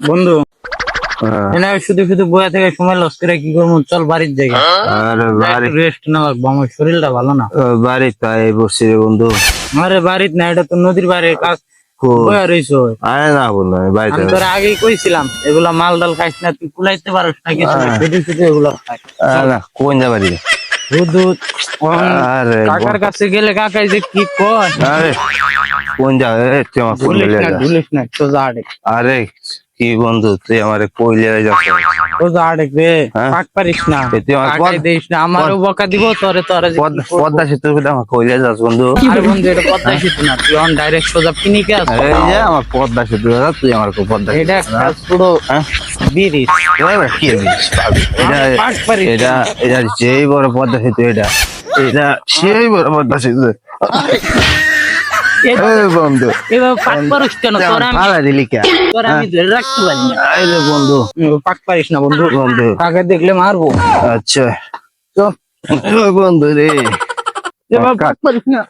বন্ধু এনে শুধু শুধু বইয়া থেকে সময় লস করে কি করবো, চল বাড়ির জায়গা আরে বাড়ি রেস্ট না লাগবো, আমার শরীরটা ভালো না। বাড়ি তাই বসছি রে বন্ধু। আরে বাড়ির না, এটা তো নদীর বাইরের কাজ বইয়া রইছো। আরে না বন্ধু আমি বাড়িতে আমি তোরা আগেই কইছিলাম এগুলা মাল ডাল খাইস না, তুই কুলাইতে পারস না কিছু না, শুধু শুধু এগুলো খাই। না কোন যাবারি শুধু আরে কাকার কাছে গেলে কাকাই যে কি কয়, আরে কোন যা তুই আমার ফোন ভুলিস না সোজা আড়েক, আরে কি বন্ধু তুই আমারে কইলে যাচ্ছ সোজা আড়েক রে, পাক পারিস না, তুই আমার কাকাই দিস না, আমারও বকা দিব তোরে, তোরে পদ্মা সেতু আমার কইলে যাচ্ছ বন্ধু। আরে বন্ধু এটা পদ্মা সেতু না, তুই অন ডাইরেক্ট সোজা পিনিকে আস। এই যে আমার পদ্মা সেতু তুই আমার পদ্মা এটা পুরো বিরিশ কি এটা পাক পারিস এটা এটা যেই বড় পদ্মা সেতু এটা এটা সেই বড় পদ্মা সেতু বন্ধু এবার পাক পারিস কেন, তোরা ভাড়া দিলি কে তোরা আমি ধরে রাখতে পারি না, এই যে বন্ধু পাক পারিস না বন্ধু, বন্ধু কাকে দেখলে মারবো। আচ্ছা তো বন্ধু রে এবার পাক পারিস না।